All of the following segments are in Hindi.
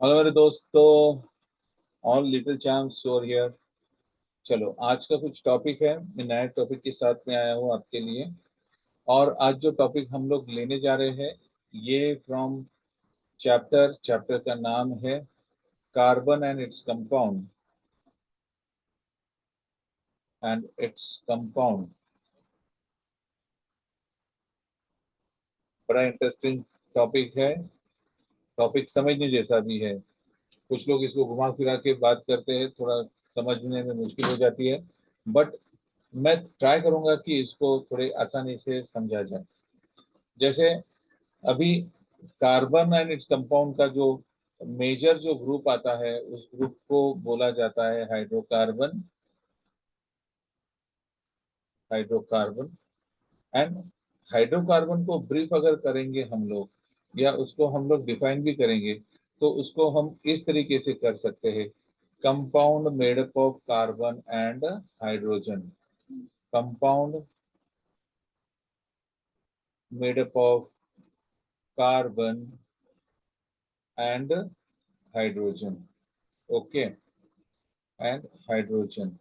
हेलो मेरे दोस्तों, all little champs over here. चलो, आज का कुछ टॉपिक है। मैं नए टॉपिक के साथ में आया हूँ आपके लिए। और आज जो टॉपिक हम लोग लेने जा रहे हैं, ये फ्रॉम चैप्टर का नाम है कार्बन एंड इट्स कंपाउंड। बड़ा इंटरेस्टिंग टॉपिक है। टॉपिक समझने जैसा भी है। कुछ लोग इसको घुमा फिरा के बात करते हैं, थोड़ा समझने में मुश्किल हो जाती है। बट मैं ट्राई करूंगा कि इसको थोड़े आसानी से समझा जाए। जैसे अभी कार्बन एंड इट्स कंपाउंड का जो मेजर जो ग्रुप आता है, उस ग्रुप को बोला जाता है हाइड्रोकार्बन। हाइड्रोकार्बन एंड हाइड्रोकार्बन को ब्रीफ अगर करेंगे हम लोग, या उसको हम लोग डिफाइन भी करेंगे, तो उसको हम इस तरीके से कर सकते हैं। Compound made up of carbon and hydrogen. Compound made up of carbon and hydrogen. Okay, and hydrogen.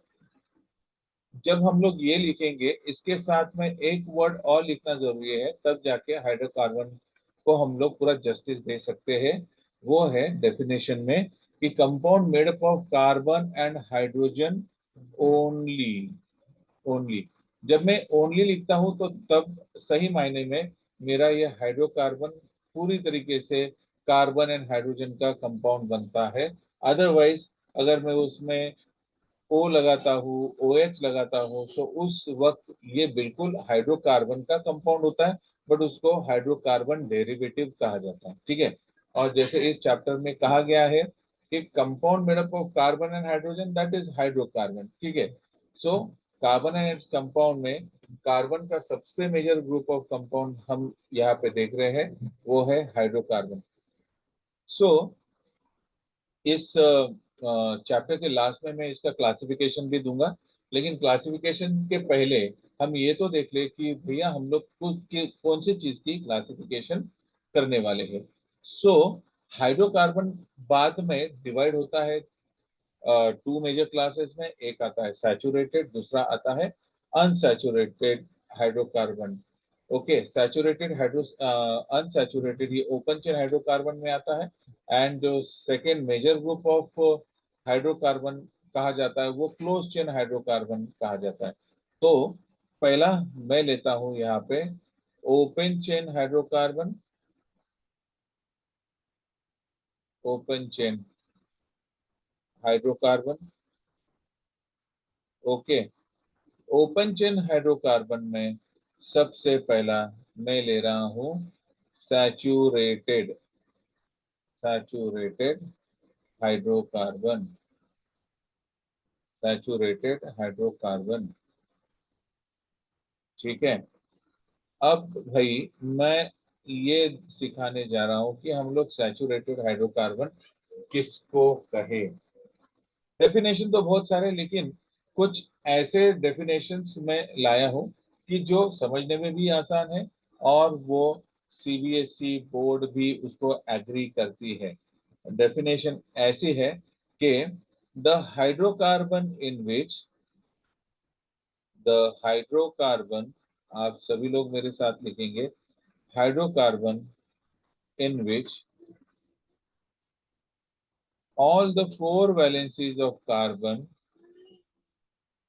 जब हम लोग ये लिखेंगे, इसके साथ में एक वर्ड और लिखना जरूरी है, तब जाके हाइड्रोकार्बन को हम लोग पूरा जस्टिस दे सकते हैं। वो है डेफिनेशन में कि compound made up of carbon and hydrogen only. Only. जब मैं ओनली लिखता हूं, तो तब सही मायने में मेरा ये हाइड्रोकार्बन पूरी तरीके से कार्बन एंड हाइड्रोजन का कंपाउंड बनता है। अदरवाइज अगर मैं उसमें ओ लगाता हूँ, ओ एच लगाता हूँ, तो उस वक्त ये बिल्कुल हाइड्रोकार्बन का कंपाउंड होता है, बट उसको हाइड्रोकार्बन डेरिवेटिव कहा जाता है। ठीक है। और जैसे इस चैप्टर में कहा गया है कि compound made up of carbon and hydrogen, that is hydrocarbon. ठीक है। So carbon and its compound में कार्बन का सबसे मेजर ग्रुप ऑफ कंपाउंड हम यहाँ पे देख रहे हैं, वो है हाइड्रोकार्बन। सो इस चैप्टर के लास्ट में मैं इसका क्लासिफिकेशन भी दूंगा। लेकिन क्लासिफिकेशन के पहले हम ये तो देख ले कि भैया हम लोग कौन सी चीज की क्लासिफिकेशन करने वाले हैं। सो हाइड्रोकार्बन बाद में डिवाइड होता है टू मेजर क्लासेस में। एक आता है सैचुरेटेड, दूसरा आता है unsaturated hydrocarbon. Okay, saturated hydro unsaturated ये ओपन चेन हाइड्रोकार्बन में आता है। एंड जो second major group of hydrocarbon कहा जाता है, वो क्लोज चेन हाइड्रोकार्बन कहा जाता है। तो पहला मैं लेता हूं यहाँ पे open chain hydrocarbon. Open chain hydrocarbon. Okay. Open chain hydrocarbon में सबसे पहला मैं ले रहा हूं saturated. Saturated hydrocarbon. Saturated hydrocarbon. ठीक है। अब भाई मैं ये सिखाने जा रहा हूं कि हम लोग सैचुरेटेड हाइड्रोकार्बन किसको कहे। डेफिनेशन तो बहुत सारे, लेकिन कुछ ऐसे डेफिनेशंस मैं लाया हूं कि जो समझने में भी आसान है, और वो सीबीएसई बोर्ड भी उसको एग्री करती है। डेफिनेशन ऐसी है कि the hydrocarbon in which the hydrocarbon, आप सभी लोग मेरे साथ लिखेंगे, hydrocarbon in which all the four valencies of carbon,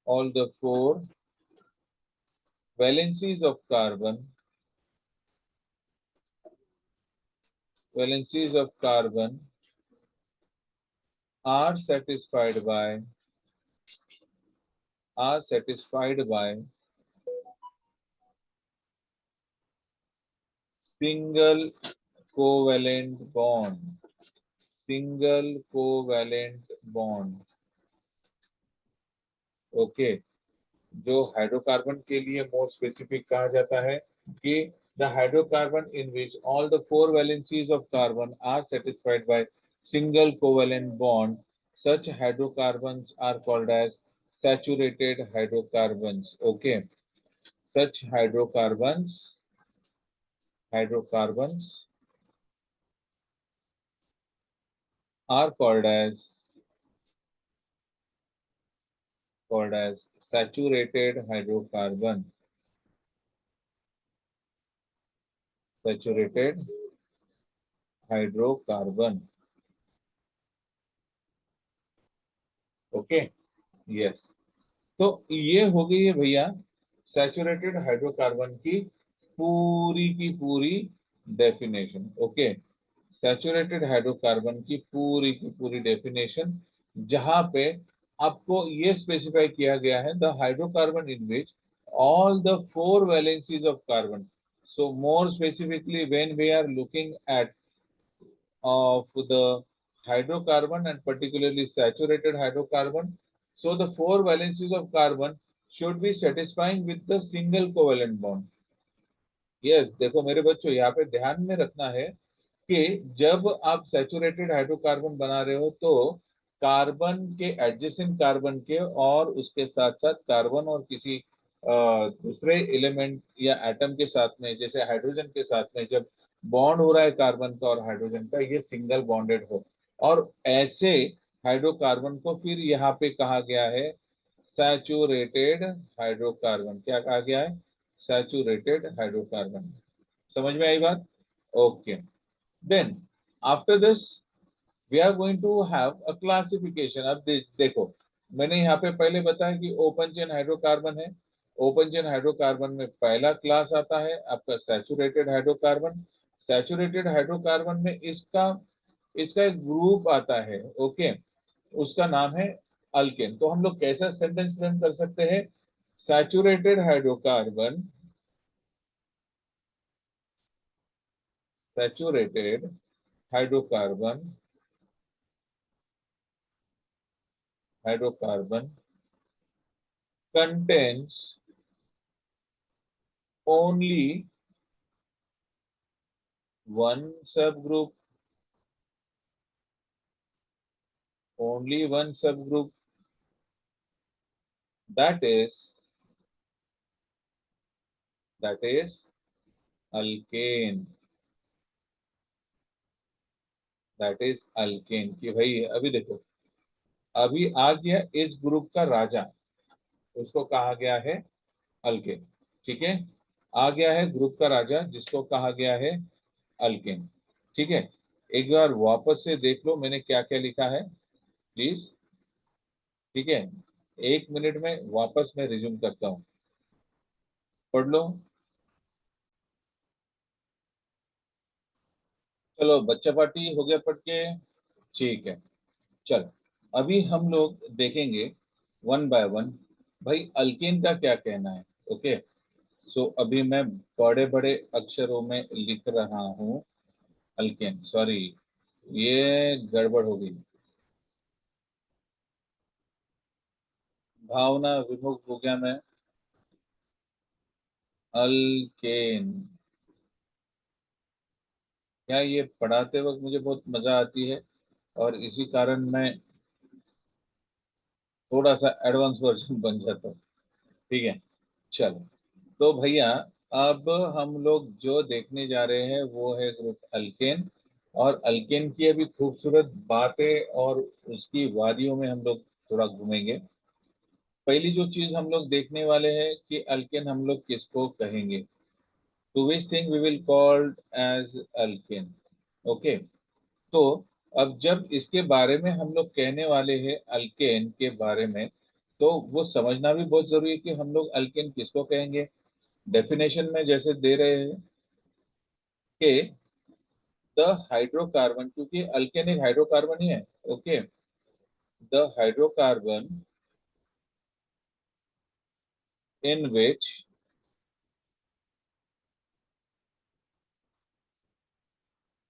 all the four valencies of carbon, valencies of carbon are satisfied by single covalent bond. Single covalent bond. Okay. जो हाइड्रोकार्बन के लिए मोर स्पेसिफिक कहा जाता है कि the hydrocarbon in which all the four valencies of carbon are satisfied by single covalent bond, such hydrocarbons are called as saturated hydrocarbons. Okay, such hydrocarbons are called as saturated hydrocarbon. Saturated hydrocarbon. Okay, yes. तो ये हो गई है भैया सैचुरेटेड हाइड्रोकार्बन की पूरी डेफिनेशन। ओके, सैचुरेटेड हाइड्रोकार्बन की पूरी डेफिनेशन, जहां पे आपको ये स्पेसिफाई किया गया है the hydrocarbon in which all the four valencies of carbon. So more specifically when we are looking at of the hydrocarbon and particularly saturated hydrocarbon. So the four valencies of carbon should be satisfying with the single covalent bond. Yes, देखो मेरे बच्चों, यहाँ पे ध्यान में रखना है कि जब आप सैचुरेटेड हाइड्रोकार्बन बना रहे हो तो कार्बन के एडजेसेंट कार्बन के और उसके साथ साथ कार्बन और किसी दूसरे एलिमेंट या एटम के साथ में, जैसे हाइड्रोजन के साथ में जब बॉन्ड हो रहा है कार्बन का और हाइड्रोजन का, ये सिंगल बॉन्डेड हो। और ऐसे हाइड्रोकार्बन को फिर यहाँ पे कहा गया है सैचुरेटेड हाइड्रोकार्बन। क्या कहा गया है? Saturated hydrocarbon. समझ में आई बात? Okay. Then after this we are going to have a classification. अब देखो, मैंने यहाँ पे पहले बताया कि ओपन चेन हाइड्रोकार्बन है। ओपन चेन हाइड्रोकार्बन में पहला क्लास आता है आपका सैचुरेटेड हाइड्रोकार्बन। सैचुरेटेड हाइड्रोकार्बन में इसका इसका एक ग्रुप आता है। ओके, उसका नाम है अल्केन। तो हम लोग कैसा सेंटेंस फ्रेम कर सकते हैं? Saturated hydrocarbon, saturated hydrocarbon, hydrocarbon contains only one subgroup, only one subgroup, that is alkane, that is alkane। कि भाई अभी देखो, अभी आ गया इस ग्रुप का राजा, उसको कहा गया है अल्केन। ठीक है, आ गया है ग्रुप का राजा जिसको कहा गया है अल्केन। ठीक है, एक बार वापस से देख लो मैंने क्या क्या लिखा है प्लीज। ठीक है, एक मिनट में वापस मैं रिज्यूम करता हूँ, पढ़ लो। चलो बच्चा पार्टी हो गया पढ़ के। ठीक है, चलो अभी हम लोग देखेंगे वन बाय वन भाई अल्केन का क्या कहना है। ओके, सो अभी मैं बड़े बड़े अक्षरों में लिख रहा हूँ अल्केन। सॉरी, ये गड़बड़ हो गई, भावना विमुख हो गया मैं। अल्केन, क्या ये पढ़ाते वक्त मुझे बहुत मजा आती है और इसी कारण मैं थोड़ा सा एडवांस वर्जन बन जाता हूँ। ठीक है, चलो तो भैया अब हम लोग जो देखने जा रहे हैं वो है ग्रुप अल्केन। और अल्केन की अभी खूबसूरत बातें और उसकी वादियों में हम लोग थोड़ा घूमेंगे। पहली जो चीज हम लोग देखने वाले हैं कि अल्केन हम लोग किसको कहेंगे, to which thing we will called as alkane. Okay, तो अब जब इसके बारे में हम लोग कहने वाले हैं अल्केन के बारे में, तो वो समझना भी बहुत जरूरी है कि हम लोग अल्केन किसको कहेंगे। डेफिनेशन में जैसे दे रहे हैं कि द हाइड्रोकार्बन, क्योंकि अल्केन एक हाइड्रोकार्बन ही है। Okay, the hydrocarbon in which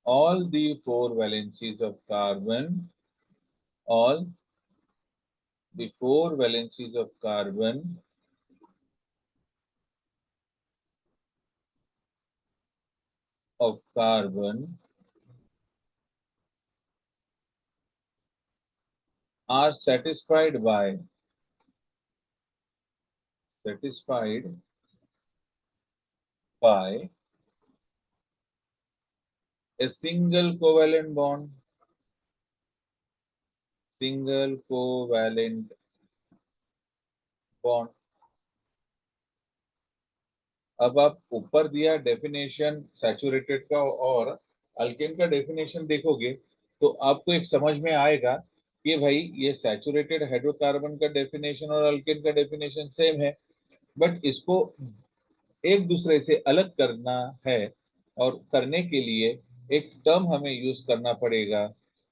all the four valencies of carbon, all the four valencies of carbon are satisfied by a single covalent bond, single covalent bond. अब आप ऊपर दिया डेफिनेशन सैचुरेटेड का और अल्केन का डेफिनेशन देखोगे तो आपको एक समझ में आएगा कि भाई ये सैचुरेटेड हाइड्रोकार्बन का डेफिनेशन और अल्केन का डेफिनेशन सेम है, बट इसको एक दूसरे से अलग करना है। और करने के लिए एक टर्म हमें यूज करना पड़ेगा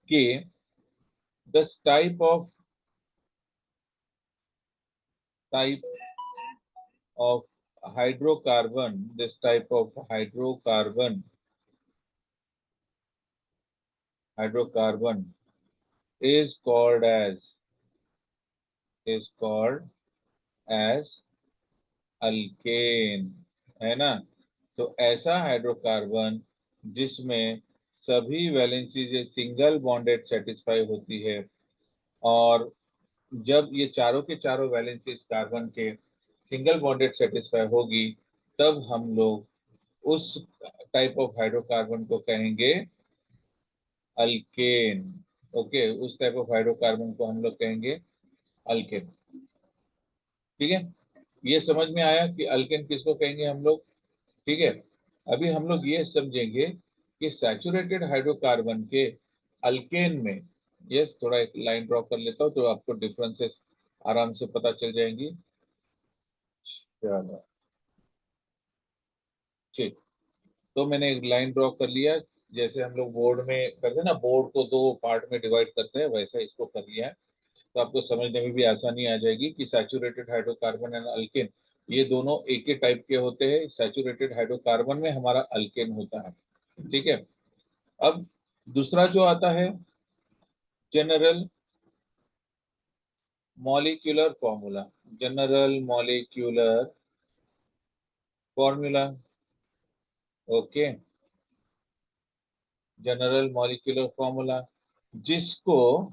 कि this type of hydrocarbon is called as alkane, है ना। तो ऐसा हाइड्रोकार्बन जिसमें सभी वैलेंसी सिंगल बॉन्डेड सेटिस्फाई होती है, और जब ये चारों के चारों वैलेंसीज कार्बन के सिंगल बॉन्डेड सेटिस्फाई होगी, तब हम लोग उस टाइप ऑफ हाइड्रोकार्बन को कहेंगे अल्केन। ओके, उस टाइप ऑफ हाइड्रोकार्बन को हम लोग कहेंगे अल्केन। ठीक है, ये समझ में आया कि अल्केन किसको कहेंगे हम लोग। ठीक है, अभी हम लोग ये समझेंगे कि सैचुरेटेड हाइड्रोकार्बन के अल्केन में, यस थोड़ा एक लाइन ड्रॉ कर लेता हूँ तो आपको डिफरेंसेस आराम से पता चल जाएंगी। चलो ठीक, तो मैंने एक लाइन ड्रॉ कर लिया, जैसे हम लोग बोर्ड में करते हैं ना, बोर्ड को दो पार्ट में डिवाइड करते हैं, वैसा इसको कर लिया है। तो आपको समझने में भी आसानी आ जाएगी कि सैचुरेटेड हाइड्रोकार्बन एंड अल्केन ये दोनों एक ही टाइप के होते हैं। सैचुरेटेड हाइड्रोकार्बन में हमारा अल्केन होता है। ठीक है, अब दूसरा जो आता है general molecular formula. General molecular formula, okay, general molecular formula जिसको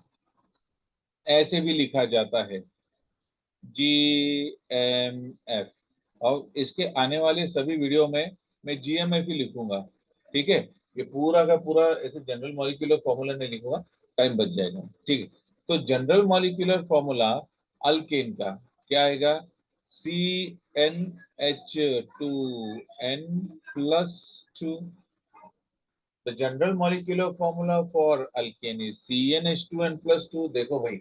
ऐसे भी लिखा जाता है GMF। और इसके आने वाले सभी वीडियो में मैं GMF ही लिखूंगा। ठीक है, ये पूरा का पूरा ऐसे जनरल मॉलिक्यूलर फॉर्मूला नहीं लिखूंगा, टाइम बच जाएगा। ठीक है, तो जनरल मॉलिक्यूलर फॉर्मूला अल्केन का क्या आएगा, CnH2n+2। The general molecular formula for alkane is CnH2n+2। देखो भाई,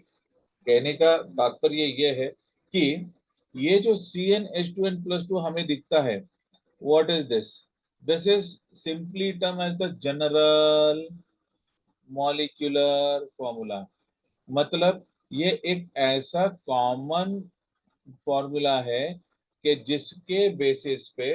कहने का तात्पर्य ये है कि ये जो CnH2n+2 हमें दिखता है, what is this, this is simply term as the general molecular formula. मतलब ये एक ऐसा कॉमन फॉर्मूला है कि जिसके बेसिस पे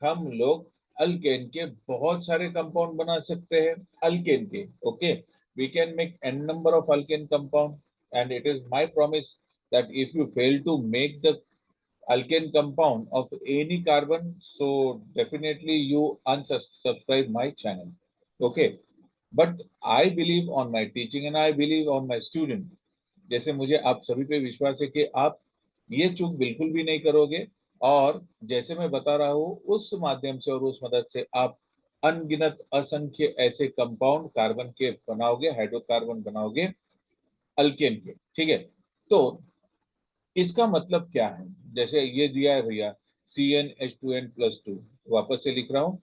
हम लोग अल्केन के बहुत सारे कंपाउंड बना सकते हैं। अल्केन के, okay, we can make n number of alkane compound, and it is my promise that if you fail to make the alkane compound of any carbon, so definitely you unsubscribe my channel. Okay, but I believe on my teaching and I believe on my student। जैसे मुझे आप सभी पे विश्वास है कि आप ये चूक बिल्कुल भी नहीं करोगे, और जैसे मैं बता रहा हूँ उस माध्यम से और उस मदद से आप अनगिनत असंख्य ऐसे कंपाउंड कार्बन के बनाओगे, हाइड्रोकार्बन बनाओगे अल्केन के। ठीक है, तो इसका मतलब क्या है, जैसे ये दिया है भैया CnH2n+2, वापस से लिख रहा हूँ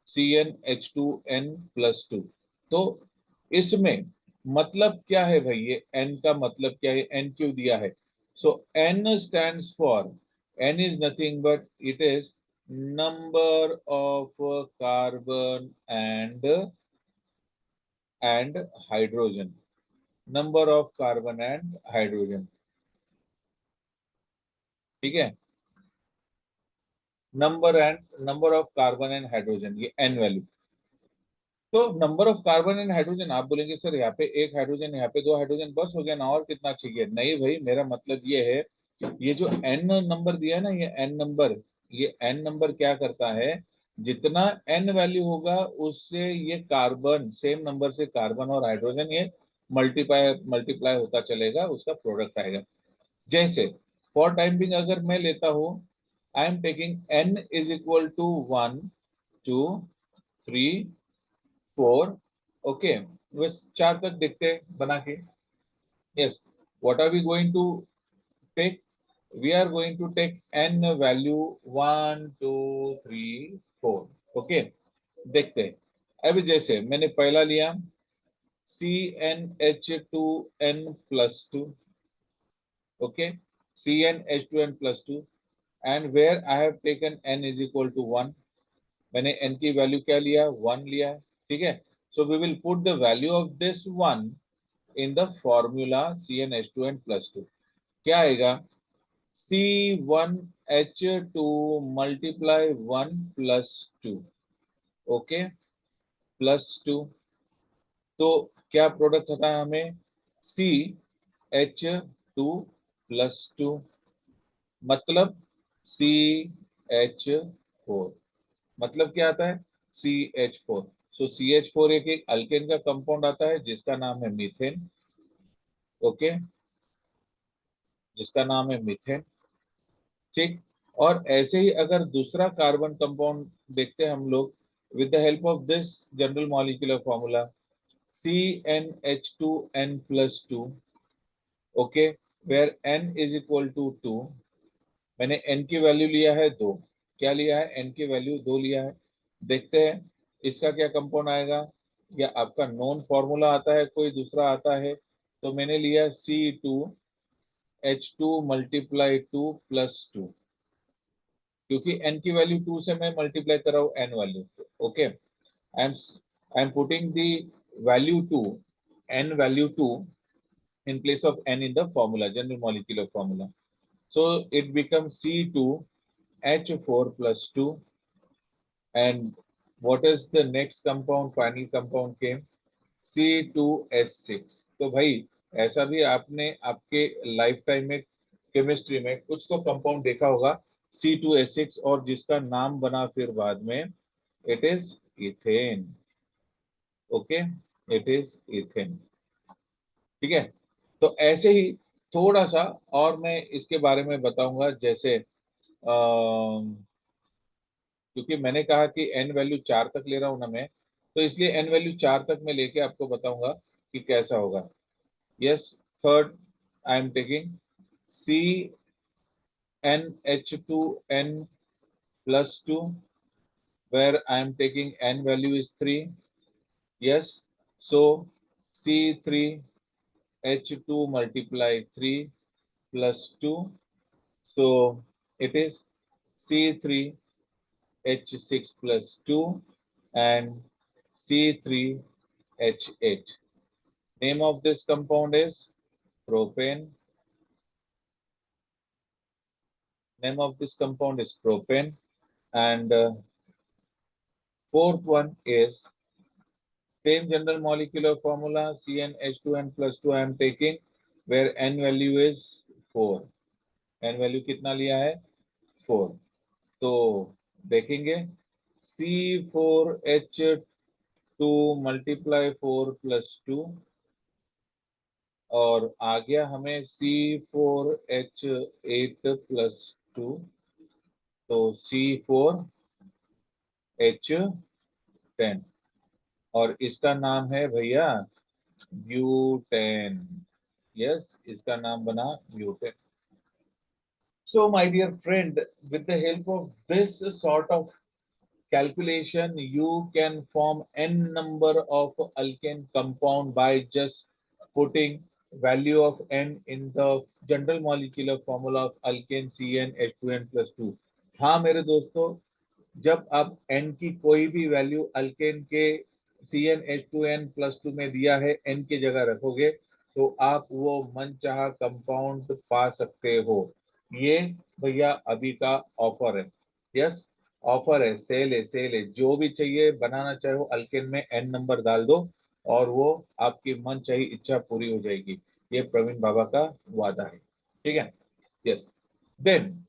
CnH2n+2। तो इसमें मतलब क्या है भाई, ये n का मतलब क्या है, n क्यों दिया है। सो n stands for, n is nothing but it is number of carbon and hydrogen, number of carbon and hydrogen. ठीक है, number of carbon and hydrogen, ये n वैल्यू। तो number of carbon and hydrogen, आप बोलेंगे सर यहाँ पे एक हाइड्रोजन, यहाँ पे दो हाइड्रोजन, बस हो गया ना, और कितना चाहिए। नहीं भाई, मेरा मतलब ये है, ये जो n नंबर दिया है ना, ये n नंबर, ये n नंबर क्या करता है, जितना n वैल्यू होगा उससे ये कार्बन, सेम नंबर से कार्बन और हाइड्रोजन ये मल्टीप्लाई मल्टीप्लाई होता चलेगा, उसका प्रोडक्ट आएगा। जैसे फॉर टाइम बिंग अगर मैं लेता हूं, I am taking n is equal to 1 2 3 4, okay, बस 4 तक देखते हैं बना के। Yes. What are we going to take? We are going to take n value 1 2 3 4. Okay, देखते हैं। अभी जैसे मैंने पहला लिया CnH2n+2, okay, CnH2n+2, and where I have taken n is equal to 1, मैंने n की वैल्यू क्या लिया, 1 लिया है, ठीक है। So we will put the value of this 1 in the formula CnH2n+2. क्या आएगा, C1H2 multiply 1 plus 2, ओके, +2। तो क्या प्रोडक्ट होता है हमें, CH2+2, मतलब CH4, मतलब क्या आता है, CH4। सो CH4 एक अल्केन का कंपाउंड आता है जिसका नाम है मीथेन, ओके, जिसका नाम है मीथेन, ठीक। और ऐसे ही अगर दूसरा कार्बन कंपाउंड देखते हैं हम लोग with the help of this general molecular formula CnH2n+2, okay, where n is equal to 2। मैंने n की वैल्यू लिया है 2, क्या लिया है, n की वैल्यू 2 लिया है। देखते हैं इसका क्या कंपाउंड आएगा, या आपका नॉन फॉर्मूला आता है कोई दूसरा आता है। तो मैंने लिया C2H2 × 2 + 2, क्योंकि n की वैल्यू 2 से मैं मल्टीप्लाई कर रहा हूँ n value, okay. I am putting the value 2, n value 2 in place of n in the formula, general molecular formula. So it becomes C2H4+2, and what is the next compound, final compound came C2S6। तो भाई ऐसा भी आपने आपके लाइफ टाइम में केमिस्ट्री में कुछ तो कंपाउंड देखा होगा C2S6, और जिसका नाम बना फिर बाद में, it is ethane, okay, it is ethane, ठीक है। तो ऐसे ही थोड़ा सा और मैं इसके बारे में बताऊंगा, जैसे क्योंकि मैंने कहा कि एन वैल्यू 4 तक ले रहा हूं ना मैं, तो इसलिए एन वैल्यू 4 तक मैं लेके आपको बताऊंगा कि कैसा होगा। Yes, third, I am taking CnH2n+2, where I am taking n value is 3, yes, so C3H2 multiply 3 plus 2, so it is C3H6 plus 2 and C3H8. Name of this compound is propane. Name of this compound is propane. And fourth one is same general molecular formula CnH2n+2 I am taking, where n value is 4. n value कितना लिया है, 4। तो देखेंगे C4H2 multiply 4 plus 2, और आ गया हमें C4H8+2, तो C4H10, और इसका नाम है भैया ब्यूटेन। यस, इसका नाम बना butane. So my dear friend, with the help of this sort of calculation, you can form n number of alkane compound by just putting value of n in the general molecular formula of alkane CnH2n+2। हाँ मेरे दोस्तों, जब आप n की कोई भी वैल्यू अल्केन के CnH2n+2 में दिया है n की जगह रखोगे, तो आप वो मनचाहा कंपाउंड पा सकते हो। ये भैया अभी का ऑफर है, यस, ऑफर है, सेल है, जो भी चाहिए बनाना चाहो अल्केन में n नंबर डाल दो और वो आपकी मन चाहिए इच्छा पूरी हो जाएगी। ये प्रवीण बाबा का वादा है, ठीक है। यस, देन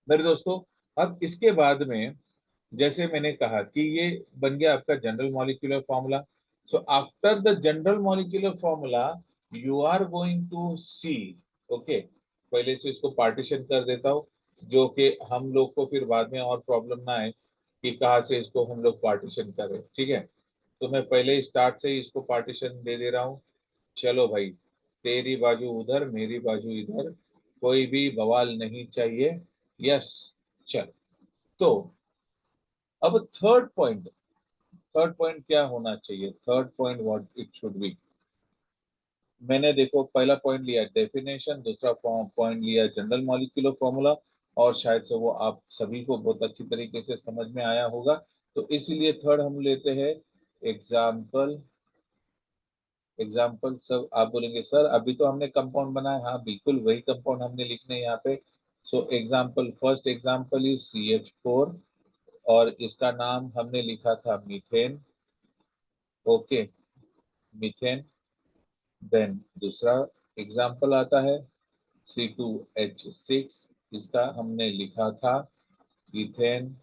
मेरे दोस्तों, अब इसके बाद में जैसे मैंने कहा कि ये बन गया आपका general molecular formula. So after the general molecular formula you are going to see, okay, पहले से इसको पार्टीशन कर देता हूँ, जो कि हम लोग को फिर बाद में और प्रॉब्लम ना आए कि कहाँ से इसको हम लोग पार्टीशन करें, ठीक है। तो मैं पहले स्टार्ट से ही इसको पार्टीशन दे दे रहा हूँ। चलो भाई, तेरी बाजू उधर, मेरी बाजू इधर, कोई भी बवाल नहीं चाहिए। यस, चल। तो अब थर्ड पॉइंट क्या होना चाहिए? Third point what it should be. मैंने देखो पहला पॉइंट लिया डेफिनेशन, दूसरा पॉइंट लिया जनरल मॉलिक्यूलर फॉर्मूला, और शायद से वो आप सभी को बहुत अच्छी तरीके से समझ में आया होगा। तो इसीलिए थर्ड हम लेते हैं एग्जाम्पल। एग्जाम्पल सब आप बोलेंगे सर अभी तो हमने कंपाउंड बनाया, हाँ बिल्कुल वही कंपाउंड हमने लिखने हैं यहाँ पे। So example, first example is CH4, और इसका नाम हमने लिखा था मीथेन। Okay, methane. देन दूसरा एग्जाम्पल आता है C2H6, इसका हमने लिखा था ethane.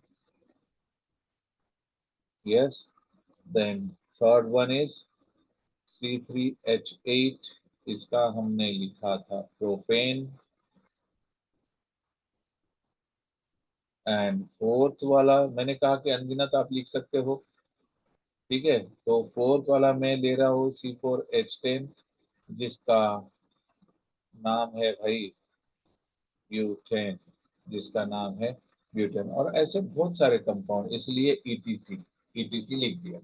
Yes. Then third one is C3H8, इसका हमने लिखा था प्रोपेन। एंड फोर्थ वाला मैंने कहा कि अनगिनत आप लिख सकते हो, ठीक है। तो फोर्थ वाला मैं ले रहा हूँ C4H10, जिसका नाम है भाई ब्यूटेन, जिसका नाम है ब्यूटेन। और ऐसे बहुत सारे कंपाउंड, इसलिए ईटीसी लिख दिया।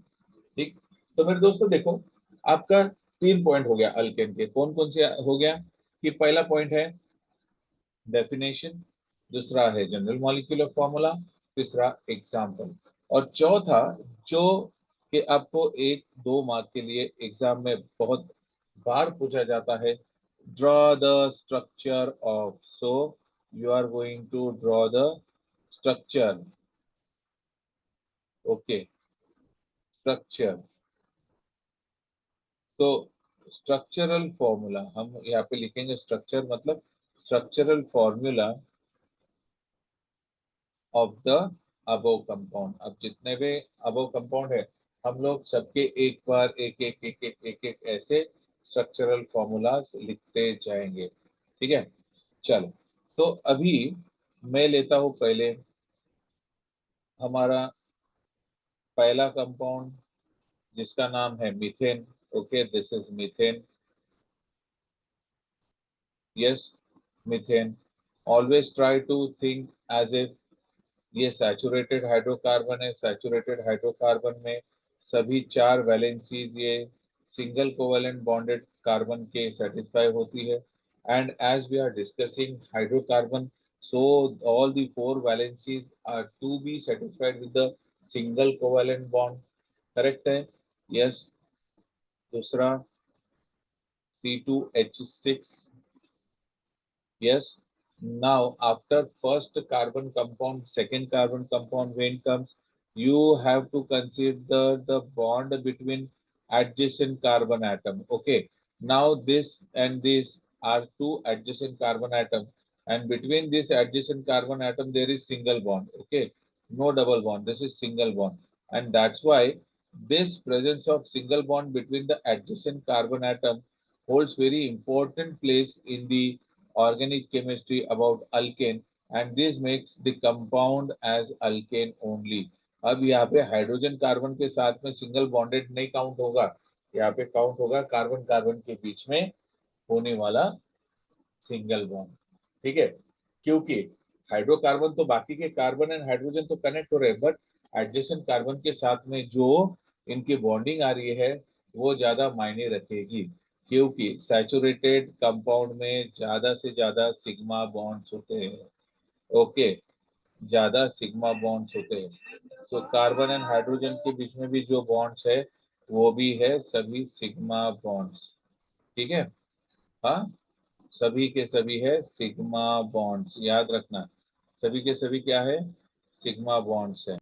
ठीक। तो मेरे दोस्तों देखो, आपका 3 पॉइंट हो गया अल्केन के। कौन कौन से हो गया? कि पहला पॉइंट है डेफिनेशन, दूसरा है जनरल मॉलिक्यूलर फॉर्मूला, तीसरा एग्जाम्पल, और चौथा जो कि आपको 1-2 मार्क के लिए एग्जाम में बहुत बार पूछा जाता है, draw the structure of. So you are going to draw the structure. Okay, structure. तो स्ट्रक्चरल फॉर्मूला हम यहाँ पे लिखेंगे, स्ट्रक्चर मतलब structural formula of the above compound. अब जितने भी अबव कंपाउंड है, हम लोग सबके एक बार एक एक एक एक एक एक ऐसे स्ट्रक्चरल फॉर्मूलाज लिखते जाएंगे, ठीक है। चलो, तो अभी मैं लेता हूँ पहले हमारा पहला कंपाउंड, जिसका नाम है methane. Okay, this is methane. Yes, methane. Always try to think as if ये सैचुरेटेड हाइड्रोकार्बन है। सैचुरेटेड हाइड्रोकार्बन में सभी 4 वैलेंसीज ये सिंगल कोवेलेंट बॉन्डेड कार्बन के सेटिस्फाई होती है। And as we are discussing hydrocarbon, so all the 4 valencies are to be satisfied with the single covalent bond, correct है? yes। दूसरा C2H6। Yes. Now, after first carbon compound, second carbon compound, when comes, you have to consider the bond between adjacent carbon atom. Okay. Now, this and this are two adjacent carbon atom, and between this adjacent carbon atom, there is single bond. Okay. No double bond. This is single bond, and that's why this presence of single bond between the adjacent carbon atom holds very important place in the organic chemistry about alkane, and this makes the compound as alkane only। अब यहाँ पे हाइड्रोजन कार्बन के साथ में सिंगल बॉन्डेड नहीं काउंट होगा, यहाँ पे काउंट होगा कार्बन कार्बन के बीच में होने वाला सिंगल बॉन्ड, ठीक है। क्योंकि हाइड्रोकार्बन तो बाकी के कार्बन एंड हाइड्रोजन तो कनेक्ट हो रहे हैं, बट एडजेसेंट कार्बन के साथ में जो इनकी बॉन्डिंग आ रही है वो ज्यादा मायने रखेगी, क्योंकि सैचुरेटेड कंपाउंड में ज्यादा से ज्यादा सिग्मा बॉन्ड्स होते हैं। ओके, ज्यादा सिग्मा बॉन्ड्स होते हैं। सो कार्बन एंड हाइड्रोजन के बीच में भी जो बॉन्ड्स है वो भी है सभी सिग्मा बॉन्ड्स, ठीक है। हाँ, सभी के सभी है सिग्मा बॉन्ड्स, याद रखना। सभी के सभी क्या है? सिग्मा बॉन्ड्स है।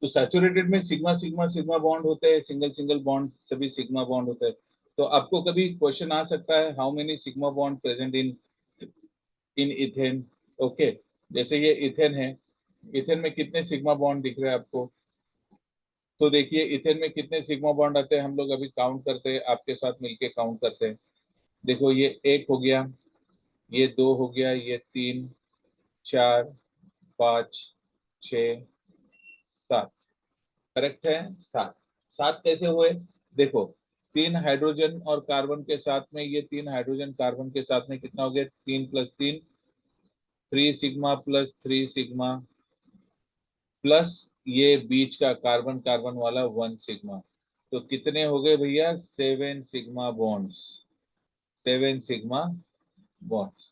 तो सैचुरेटेड में सिग्मा सिग्मा सिग्मा बॉन्ड होते हैं, सिंगल सिंगल बॉन्ड सभी सिग्मा बॉन्ड होते हैं। तो आपको कभी क्वेश्चन आ सकता है, how many sigma bond present in in ethane. Okay, जैसे ये इथेन है, इथेन में कितने सिग्मा बॉन्ड दिख रहे हैं आपको? तो देखिए इथेन में कितने सिग्मा बॉन्ड आते हैं, हम लोग अभी काउंट करते हैं, आपके साथ मिलके काउंट करते हैं। देखो ये एक हो गया, ये दो हो गया, ये तीन, चार, पाँच, छ, सात। करेक्ट है, सात। सात कैसे हुए? देखो 3 हाइड्रोजन और कार्बन के साथ में, ये 3 हाइड्रोजन कार्बन के साथ में कितना हो गया, 3 + 3, 3 सिग्मा प्लस 3 सिग्मा प्लस ये बीच का कार्बन कार्बन वाला 1 सिग्मा। तो कितने हो गए भैया, 7 sigma bonds, 7 sigma bonds.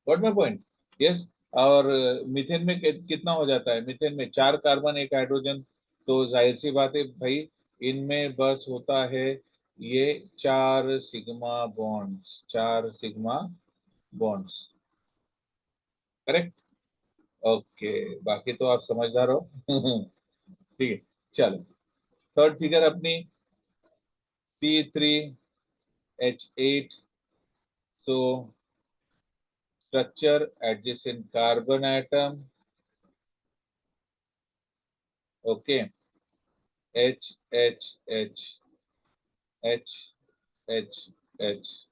What my point? Yes. और मीथेन में कितना हो जाता है, मीथेन में 4 कार्बन 1 हाइड्रोजन। तो जाहिर सी बात है भाई, इनमें बस होता है ये 4 sigma bonds, 4 sigma bonds. Correct. Okay, बाकी तो आप समझदार हो। ठीक है, चलो। थर्ड फिगर अपनी, C3H8। So structure adjacent carbon atom, okay, H H H H H H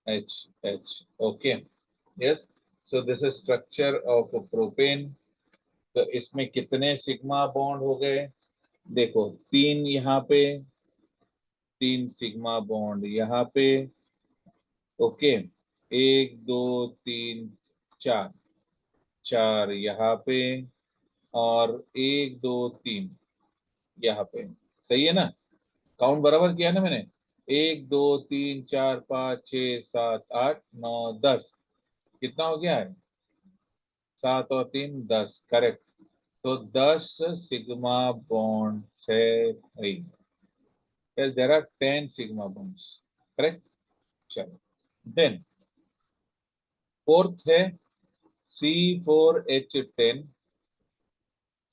H H, okay, yes. So this is structure of propane। तो इसमें कितने सिग्मा बॉन्ड हो गए, देखो 3 यहाँ पे, 3 सिग्मा बॉन्ड यहाँ पे, ओके, 1 2 3 4, 4 यहाँ पे, और 1 2 3 यहाँ पे। सही है ना, काउंट बराबर किया ना मैंने, 1 2 3 4 5 6 7 8 9 10, कितना हो गया है, 7 और 3 10, करेक्ट। तो 10 सिग्मा बॉन्ड है भाई। There are 10 sigma bonds, correct. चलो, देन फोर्थ है C4H10।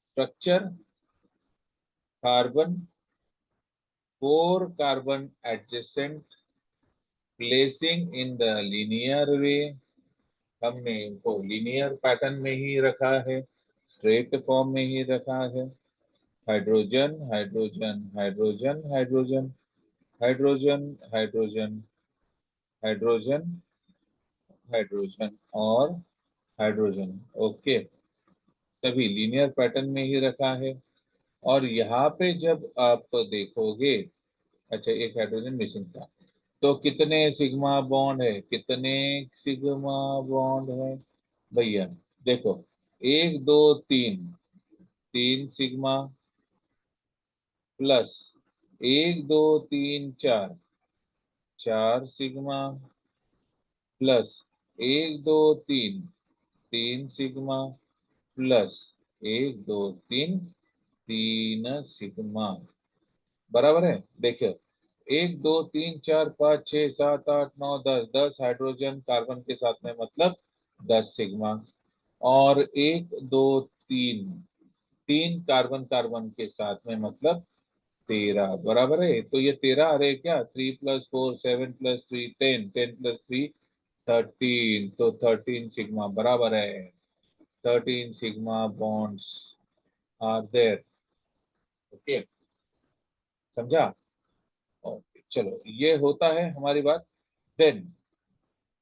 Structure carbon, 4 carbon adjacent, placing in the linear way. हमने इनको लीनियर पैटर्न में ही रखा है, स्ट्रेट फॉर्म में ही रखा है। Hydrogen hydrogen hydrogen hydrogen hydrogen hydrogen hydrogen hydrogen और हाइड्रोजन, ओके, सभी लीनियर पैटर्न में ही रखा है। और यहाँ पे जब आप देखोगे, अच्छा एक हाइड्रोजन मिसिंग था, तो कितने सिग्मा बॉन्ड है, कितने सिग्मा बॉन्ड है भैया, देखो 1 2 3, 3 sigma plus 1 2 3 4, 4 sigma plus 1 2 3, 3 sigma plus 1 2 3, 3 sigma, बराबर है। देखियो 1 2 3 4 5 6 7 8 9 10, 10 हाइड्रोजन कार्बन के साथ में मतलब 10 सिग्मा, और 1 2 3, 3 कार्बन कार्बन के साथ में मतलब 13, बराबर है। तो ये 13 आ रहे क्या, 3 + 4 7 + 3 10, 10 + 3 13, तो 13 सिग्मा बराबर है, 13 sigma bonds are there, okay, समझा। ओके, चलो ये होता है हमारी बात। देन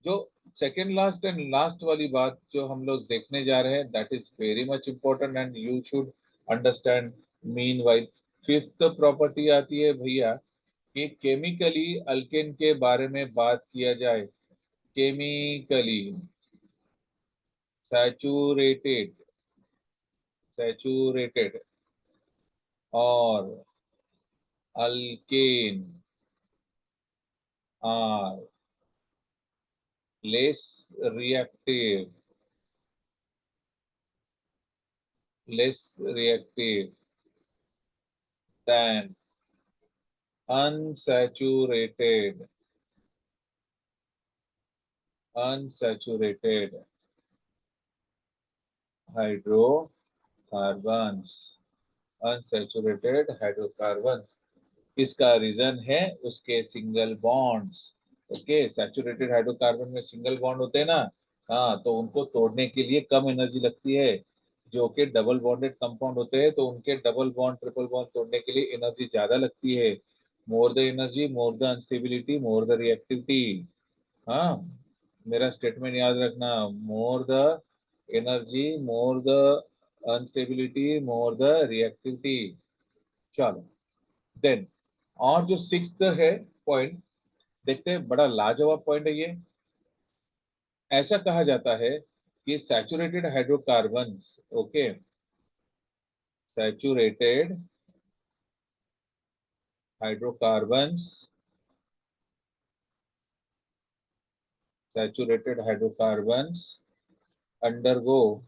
जो सेकेंड लास्ट एंड लास्ट वाली बात जो हम लोग देखने जा रहे हैं, that is very much important and you should understand. Mean while fifth property आती है भैया कि केमिकली अल्केन के बारे में बात किया जाए। केमिकली सैचुरेटेड, सैचुरेटेड और alkane are less reactive, less reactive than unsaturated, unsaturated hydrocarbons, unsaturated hydrocarbons. इसका रीजन है उसके single bonds. Okay, saturated hydrocarbon में सिंगल बॉन्ड होते हैं ना, हाँ, तो उनको तोड़ने के लिए कम एनर्जी लगती है। जो कि डबल बॉन्डेड कंपाउंड होते हैं तो उनके डबल बॉन्ड ट्रिपल बॉन्ड तोड़ने के लिए एनर्जी ज्यादा लगती है। More the energy more the unstability more the reactivity. हाँ, मेरा स्टेटमेंट याद रखना, more the energy more the unstability more the reactivity. चलो, देन और जो सिक्स्थ है पॉइंट, देखते हैं, बड़ा लाजवाब पॉइंट है ये। ऐसा कहा जाता है कि saturated hydrocarbons, okay, saturated hydrocarbons, saturated hydrocarbons undergo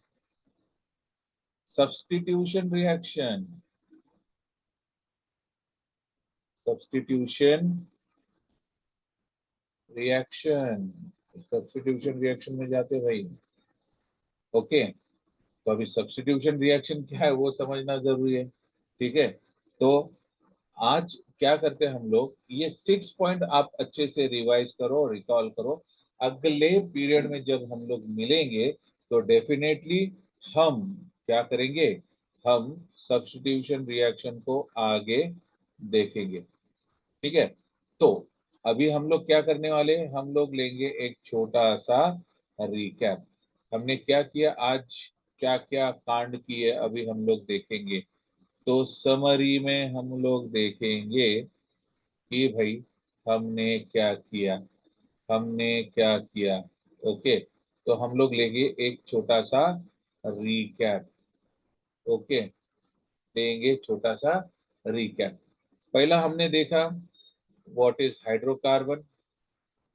substitution reaction, substitution reaction, substitution reaction में जाते हैं भाई। ओके, तो अभी सब्स्टिट्यूशन रिएक्शन क्या है वो समझना जरूरी है। ठीक है, तो आज क्या करते हैं हम लोग, ये 6 पॉइंट आप अच्छे से रिवाइज करो, रिकॉल करो। अगले पीरियड में जब हम लोग मिलेंगे तो डेफिनेटली हम क्या करेंगे, हम सब्स्टिट्यूशन रिएक्शन को आगे देखेंगे। ठीक है, तो अभी हम लोग क्या करने वाले हैं, हम लोग लेंगे एक छोटा सा रिकैप। हमने क्या किया आज, क्या क्या कांड किए, अभी हम लोग देखेंगे। तो समरी में हम लोग देखेंगे कि भाई हमने क्या किया, हमने क्या किया। ओके, तो हम लोग लेंगे एक छोटा सा रिकैप। ओके, लेंगे छोटा सा रिकैप। पहला हमने देखा what is hydrocarbon.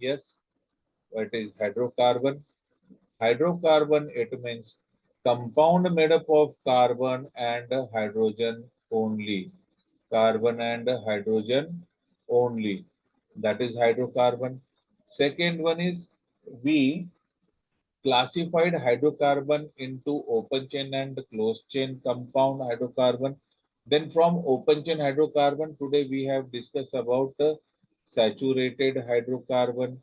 Yes, what is hydrocarbon. Hydrocarbon, it means compound made up of carbon and hydrogen only. Carbon and hydrogen only. That is hydrocarbon. Second one is we classified hydrocarbon into open chain and closed chain compound hydrocarbon. Then from open chain hydrocarbon, today we have discussed about saturated hydrocarbon।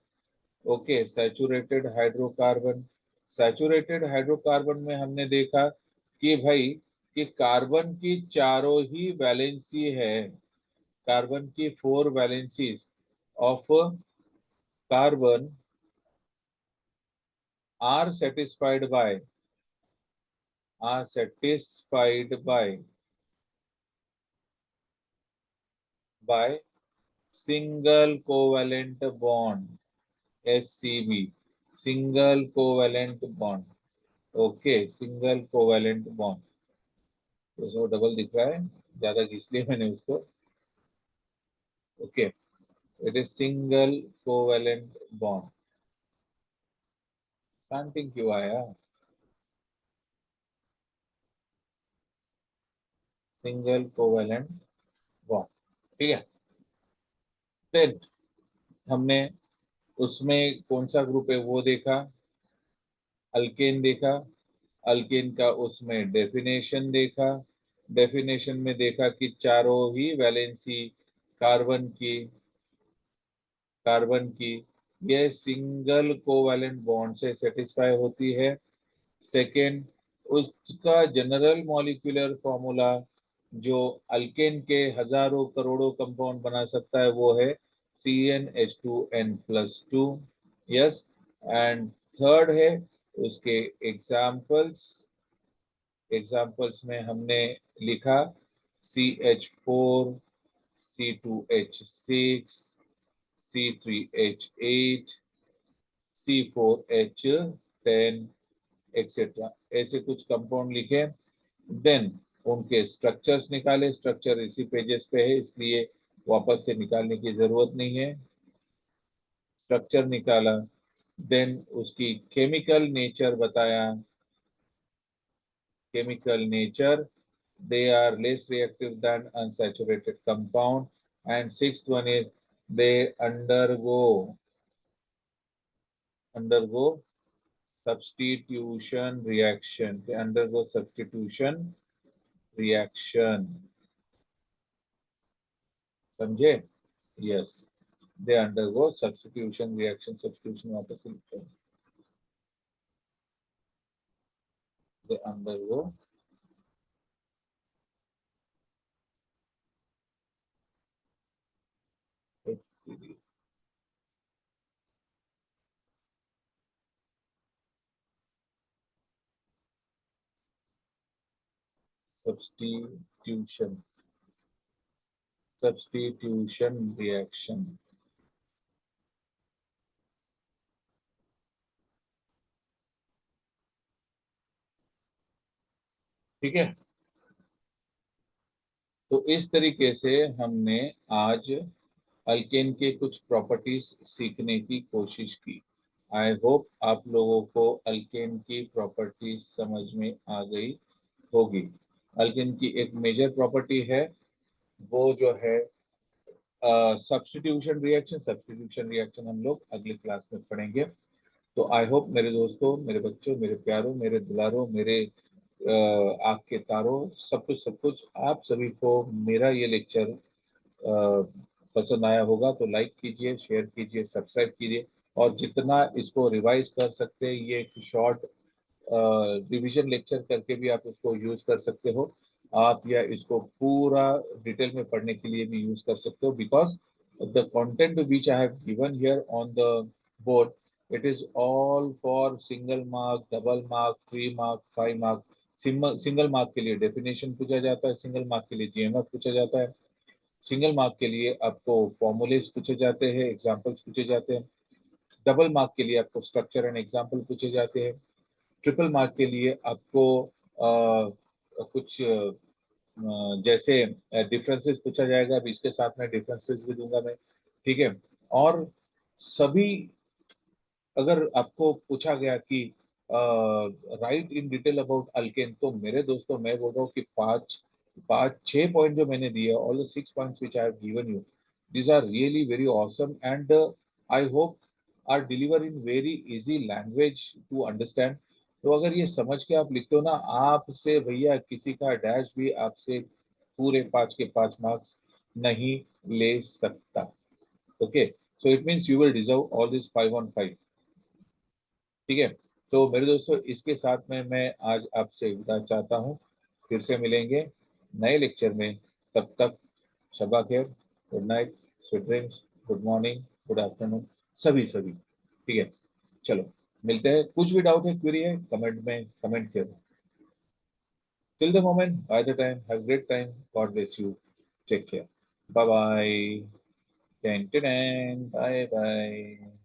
Okay, saturated hydrocarbon. Saturated hydrocarbon में हमने देखा कि भाई कि कार्बन की चारों ही वैलेंसी है, कार्बन की 4 valencies of carbon are satisfied by, are satisfied by single covalent bond, SCB, single covalent bond. Okay, single covalent bond, तो उसको डबल दिख रहा है, ज्यादा खींच लिया मैंने उसको। Okay, it is single covalent bond. शांति क्यों आया, सिंगल कोवेलेंट बॉन्ड। ठीक है, फिर हमने उसमें कौन सा ग्रुप है वो देखा, अल्केन देखा। अल्केन का उसमें डेफिनेशन देखा। डेफिनेशन में देखा कि चारों ही वैलेंसी कार्बन की, कार्बन की ये सिंगल कोवेलेंट बॉन्ड से सेटिस्फाई होती है। सेकेंड, उसका जनरल मॉलिक्यूलर फॉर्मूला जो अल्केन के हजारों करोड़ों कंपाउंड बना सकता है वो है CnH2n+2। यस, एंड थर्ड है उसके एग्जाम्पल्स। एग्जाम्पल्स में हमने लिखा CH4, C2H6, C3H8, C4H10 etcetera, ऐसे कुछ कंपाउंड लिखे। देन उनके स्ट्रक्चर्स निकाले। स्ट्रक्चर इसी पेजेस पे है इसलिए वापस से निकालने की जरूरत नहीं है। स्ट्रक्चर निकाला, देन उसकी केमिकल नेचर बताया। Chemical nature, they are less reactive than unsaturated compound, and sixth one is they undergo substitution reaction, they undergo substitution reaction, समझे। Yes, they undergo substitution reaction, substitution वापस से लिखते हैं, they undergo substitution, substitution reaction. ठीक है, तो इस तरीके से हमने आज अल्केन के कुछ प्रॉपर्टीज सीखने की कोशिश की। आई होप आप लोगों को अल्केन की प्रॉपर्टीज समझ में आ गई होगी। अल्केन की एक मेजर प्रॉपर्टी है, वो जो है सब्स्टिट्यूशन रिएक्शन हम लोग अगली क्लास में पढ़ेंगे। तो आई होप मेरे दोस्तों, मेरे बच्चों, मेरे प्यारों, मेरे दुलारों, मेरे आपके तारों, सब कुछ आप सभी को मेरा ये लेक्चर पसंद आया होगा तो लाइक कीजिए, शेयर कीजिए, सब्सक्राइब कीजिए, और जितना इसको रिवाइज कर सकते हैं, ये एक शॉर्ट रिवीजन लेक्चर करके भी आप इसको यूज कर सकते हो आप, या इसको पूरा डिटेल में पढ़ने के लिए भी यूज कर सकते हो, because the content which I have given here on the board, it is all for single mark, double mark, 3 mark, 5 mark. Single mark के लिए डेफिनेशन पूछा जाता है, सिंगल मार्क के लिए जीएमएफ पूछा जाता है, सिंगल मार्क के लिए आपको फॉर्मूलेस पूछे जाते हैं, एग्जाम्पल्स पूछे जाते हैं, डबल मार्क के लिए आपको स्ट्रक्चर एंड एग्जाम्पल पूछे जाते हैं, ट्रिपल मार्क के लिए आपको कुछ जैसे डिफरेंसेस पूछा जाएगा, अभी इसके साथ में डिफरेंसेस भी दूंगा मैं। ठीक है, और सभी, अगर आपको पूछा गया कि right in detail about alkane, तो मेरे दोस्तों मैं बोल रहा हूँ कि पांच पांच छह पॉइंट जो मैंने दिए, all the 6 points which I have given you, these are really very awesome, and I hope are deliver in very easy language to understand। तो अगर ये समझ के आप लिखते हो ना, आपसे भैया किसी का डैश भी आपसे पूरे 5 के 5 मार्क्स नहीं ले सकता। Okay, so it means you will deserve all this 5 on 5। ठीक है, तो मेरे दोस्तों इसके साथ में मैं आज आपसे विदा चाहता हूँ। फिर से मिलेंगे नए लेक्चर में, तब तक शबा खैर, good night, sweet dreams, good morning, good afternoon, सभी सभी। ठीक है, चलो मिलते हैं। कुछ भी डाउट है, क्वेरी है, कमेंट में कमेंट करो। Till the moment, by the time, have great time, God bless you, take care, bye bye, bye bye.